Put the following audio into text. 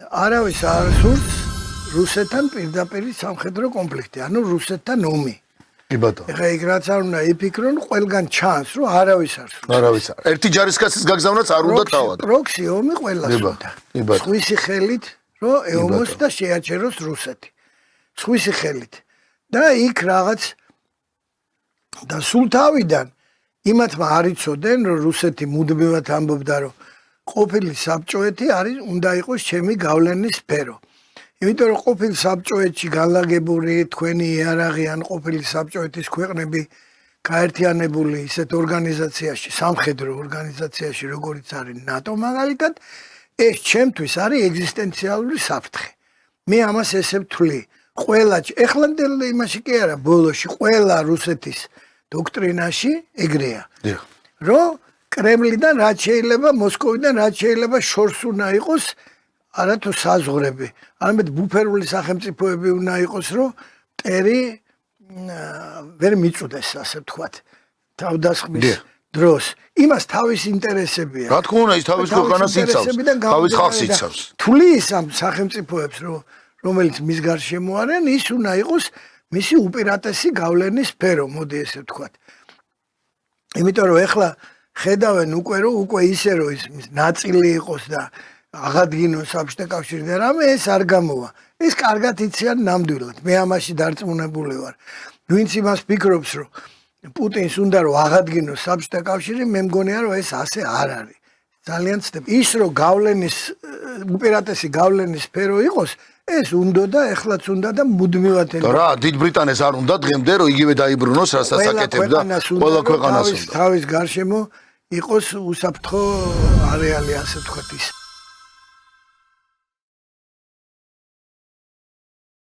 არავის არ სურს რუსეთთან პირდაპირ სამხედრო კონფლიქტი, ანუ რუსეთთან ომი. კი ბატონო. ეხლა იქ რაც არ უნდა იფიქრონ, ყველგან ჩანს, რომ არავის არ სურს. არავის არ. ერთი ჯარისკაცის გაგზავნაც არ უნდა თავად. პროქსი ომი ყველას უნდა. სხვისი ხელით, რომ ეომოს და შეაჩეროს რუსეთი. სხვისი ხელით. და იქ რაღაც და სულ თავიდან იმათმა არ იცოდნენ, რომ რუსეთი მუდმივად ამბობდა, რომ ყოფილი საბჭოეთი არის უნდა იყოს ჩემი გავლენის სფერო. იმიტომ რომ ყოფილი საბჭოეთში განლაგებული თქვენი იარაღი ან ყოფილი საბჭოეთის ქვეყნები გაერთიანებული ისეთ ორგანიზაციაში, სამხედრო ორგანიზაციაში, როგორიც არის ნატო მაგალითად, ეს ჩემთვის არის ეგზისტენციალური საფრთხე. მე ამას ესე ვთვლი. ყველა ეხლანდელ იმაში კი არა, ბოლოში ყველა რუსეთის დოქტრინაში ეგრეა. რომ კრემლიდან რაც შეიძლება, მოსკოვიდან რაც შეიძლება შორს უნდა იყოს არათუ საზღვრები. არამედ ბუფერული სახელმწიფოები უნდა იყოს, რომ მტერი ვერ მიწუდეს, ასე ვთქვათ, თავდასხმის დროს. იმას თავის ინტერესებია. რა თქმა უნდა, ის თავის ქვეყანას იცავს, თავის ხალხს იცავს. თulis ამ სახელმწიფოებს, რომელიც მის გარშემო არიან, ის უნდა იყოს მისი უპირატესი გავლენის სფერო, მოდი ესე ვთქვათ. იმიტომ რომ ეხლა ხედავენ უკვე ისე რომ ის ნაწილი იყოს და აღადგინოს საბჭოთა კავშირი და რამე ეს არ გამოვა. ეს კარგად იციან ნამდვილად. მე ამაში დარწმუნებული ვარ. ვინც იმას ფიქრობს, რომ პუტინს უნდა რომ აღადგინოს საბჭოთა კავშირი, მე მგონია რომ ეს ასე არ არის. ძალიან ცდები. ის რომ გავლენის უპირატესი გავლენის სფერო იყოს, ეს უნდა და ეხლაც უნდა და მუდმივად და რა, დიდ ბრიტანეთს არ უნდა დღემდე რომ იგივე დაიბრუნოს, რასაც აკეთებდა ყველა ქვეყანას უნდა. თავის გარშემო იყოს უსაფრთხო არეალი, ასე ვთქვათ ის.